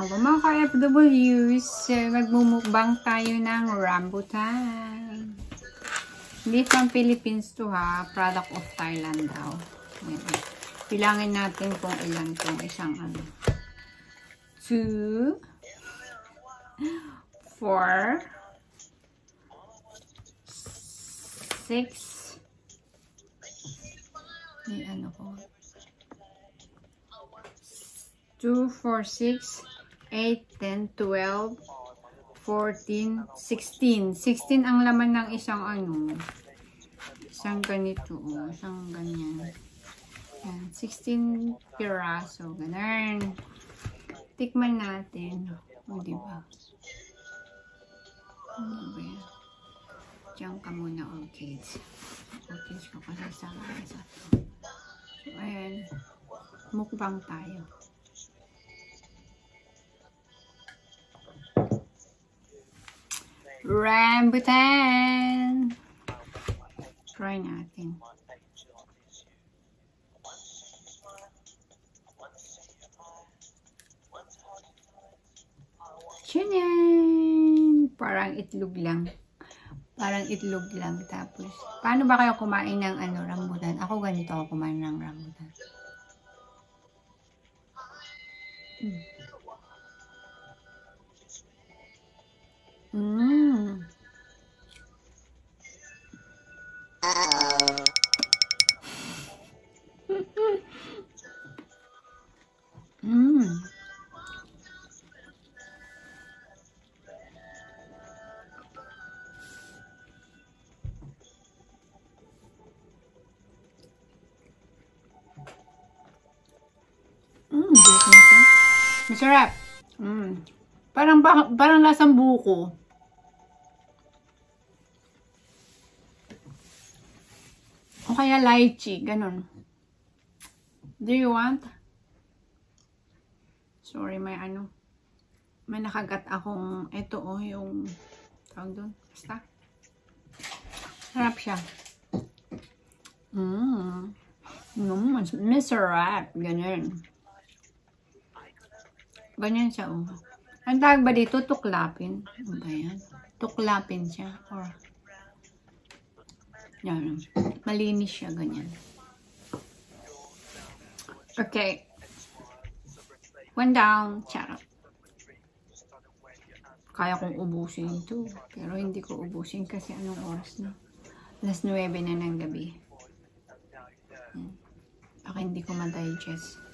Hello mga ka-FWs, magmumukbang tayo ng rambutan. Hindi from Philippines to ha, product of Thailand daw. Bilangin natin kung ilan itong isang 2, 4, 6, may ko. 2, 4, 6, 8, 10, 12, 14, 16. 16 ang laman ng isang isang ganito, isang ganyan. Yan, 16 piraso, ganun. Tikman natin. O, diba? Ano ba yan? Diyan ka muna, orchids. Orchids ko kasi sa to. So, ayan. Mukbang tayo. Rambutan! Try natin. Chinan! Parang itlog lang. Parang itlog lang. Tapos, paano ba kayo kumain ng rambutan? Ako ganito ako kumain ng rambutan. Masarap. Parang lasang buko. O kaya lychee, ganun. Do you want? Sorry, may nakagat akong, ito yung, tawag doon, basta. Sarap siya. Masarap, ganun. Ganyan siya, Ang tawag ba dito? Tuklapin. Ano ba yan? Tuklapin siya. Or, yan. Malinis siya, ganyan. Okay. One down. Charot. Kaya kong ubusin ito. Pero hindi ko ubusin kasi anong oras na? Alas 9 na ng gabi. Baka hindi ko ma-digest.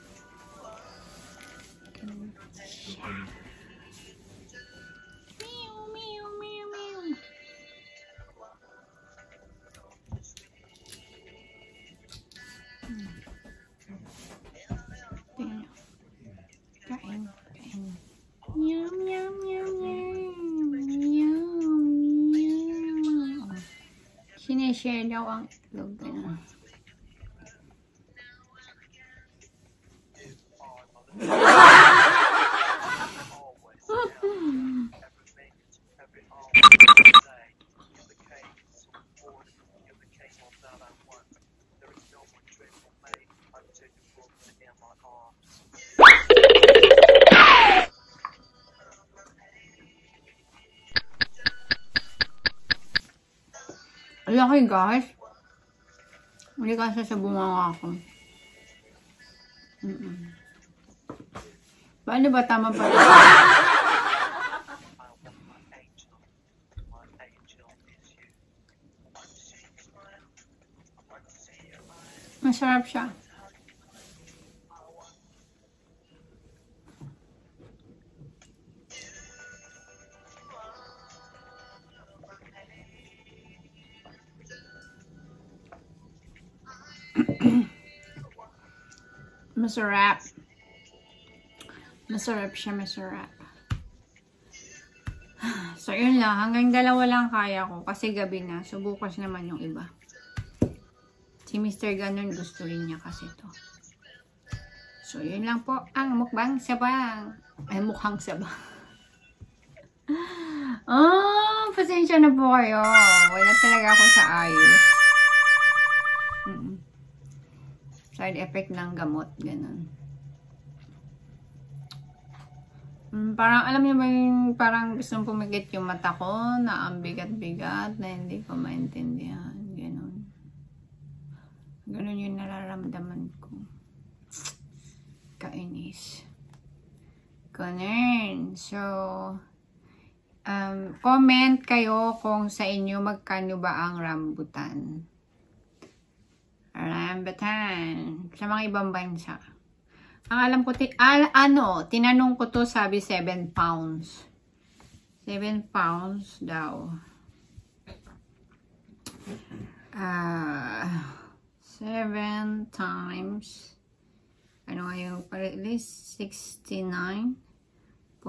Kain. Yum, yum, yum, yum. Yum, yum. Sineshare daw ang itlog. Laki guys. Hindi kasi sa bunganga ako. Paano ba tama pa? Masarap siya. Masarap. Masarap siya, masarap. So, yun lang. Hanggang 2 lang kaya ko. Kasi gabi na. So, bukas naman yung iba. Si Mr. Ganon gusto rin niya kasi to. So, yun lang po ang mukbang sabang. Ay, mukhang sabang. Pasensya na po kayo. Wala talaga ako sa ayos. Side effect ng gamot, ganun. Parang alam niyo ba yung parang gustong pumikit yung mata ko na ang bigat-bigat na hindi ko maintindihan. Ganon. Ganon yung nararamdaman ko. Kainis. Ganon. So, comment kayo kung sa inyo magkano ba ang rambutan. Rambutan. Sa mga ibang bansa. Ang alam ko, tinanong ko to, sabi 7 pounds. 7 pounds daw. 7 times, ano nga yung, at least 69.35.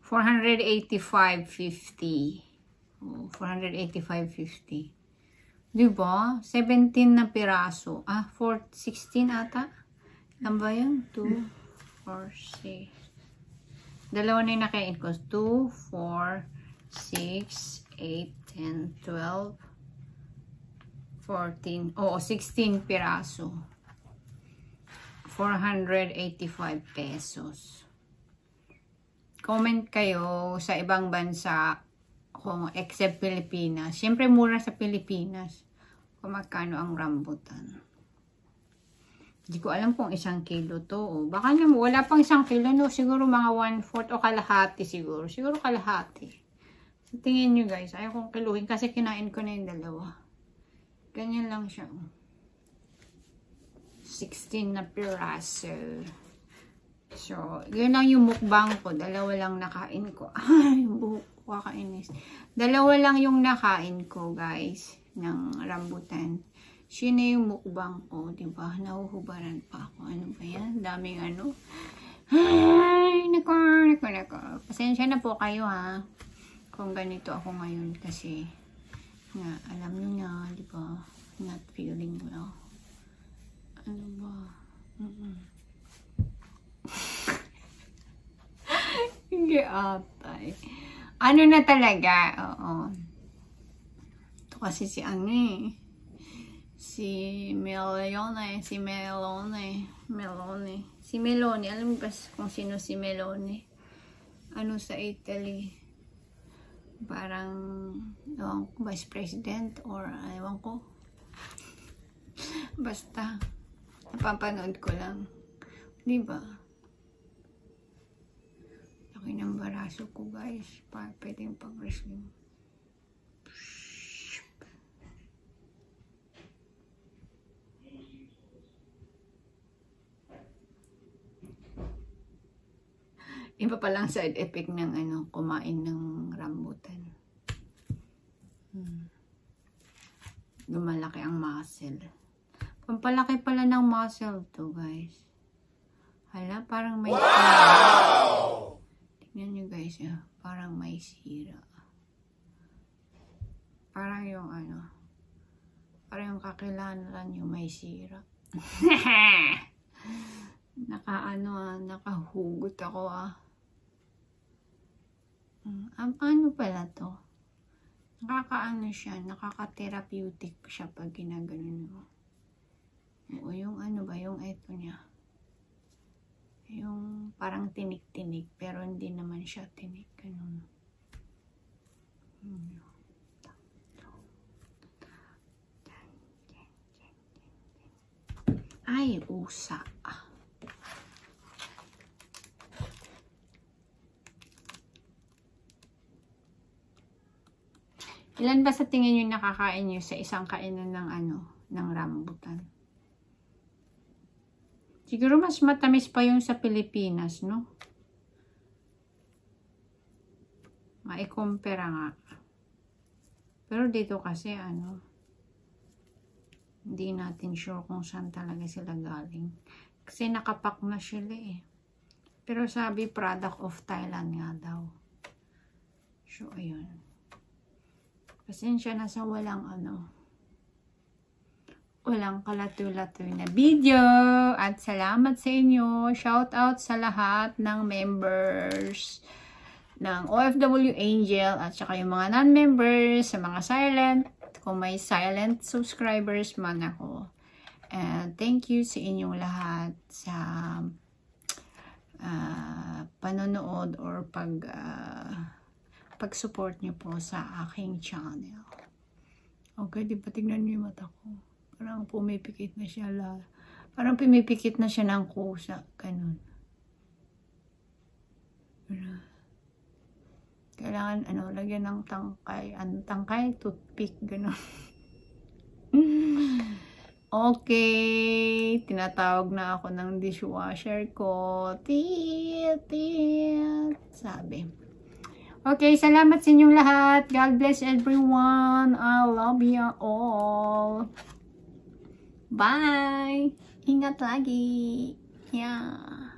485.50. Oh, 485.50. Diba? 17 na piraso. 16 ata. Ilan ba yun? 2, 4, 6. Dalawa na yung nakain ko. 2, 4, 6, 8, 10, 12, 14. Oo, 16 piraso. 485 pesos. Comment kayo sa ibang bansa kung except Pilipinas. Siyempre mura sa Pilipinas. Kung magkano ang rambutan. Hindi ko alam kung 1 kilo to. O baka naman wala pang 1 kilo. No? Siguro mga 1/4 o kalahati siguro. Siguro kalahati. So, tingin nyo guys. Ayaw kong kiluhin kasi kinain ko na yung dalawa. Ganyan lang siya. 16 na piraso. So, yun lang yung mukbang ko. Dalawa lang nakain ko. Ay, buhok ko kakainis. Dalawa lang yung nakain ko, guys, ng rambutan. Siya na yung mukbang ko, diba? Nahuhubaran pa ako. Ano ba yan? Daming ano. Ay, nako. Pasensya na po kayo, ha? Kung ganito ako ngayon kasi nga, alam nyo na, diba? Not feeling well. Ano ba? Hindi atay. Ano na talaga? Oo. Ito kasi si si Melone. Si Melone. Alam mo ba kung sino si Melone? Ano sa Italy? Parang, ewan ko, vice president or ewan ko. Basta, napapanood ko lang. Diba? Laki ng baraso ko, guys. Pwedeng pag-wrestling. Iba palang side effect ng kumain ng rambutan. Lumalaki ang muscle. Pampalaki pala ng muscle to, guys. Hala, parang may sira. Tignan nyo, guys. Parang may sira. Parang yung parang yung kakilanlan yung may sira. Nakahugot ako, Ano pala to? Siya, nakaka-therapeutic siya pag ginaganon mo. O yung ba, yung ito niya. Yung parang tinik-tinik, pero hindi naman siya tinik. Ganun. Ay, usa. Ilan ba sa tingin nyo nakakain nyo sa isang kainan ng ng rambutan? Siguro mas matamis pa yung sa Pilipinas, no? Maikumpara nga. Pero dito kasi hindi natin sure kung saan talaga sila galing. Kasi nakapak na sila eh. Pero sabi product of Thailand nga daw. So ayun. Pasensya na sa walang kalatoy-latoy na video. At salamat sa inyo. Shout out sa lahat ng members ng OFW Angel at saka yung mga non-members, sa mga silent, kung may silent subscribers man ako. And thank you sa inyong lahat sa panonood or pag-support niyo po sa aking channel. Okay, di ba tignan niyo yung mata ko? Parang pumipikit na siya. Parang pumipikit na siya ng kusa. Ganun. Kailangan, lagyan ng tangkay. Tangkay, toothpick, gano'n. Okay. Tinatawag na ako ng dishwasher ko. Tit. Sabi. Okay, salamat sa inyong lahat. God bless everyone. I love you all. Bye. Ingat lagi. Yeah.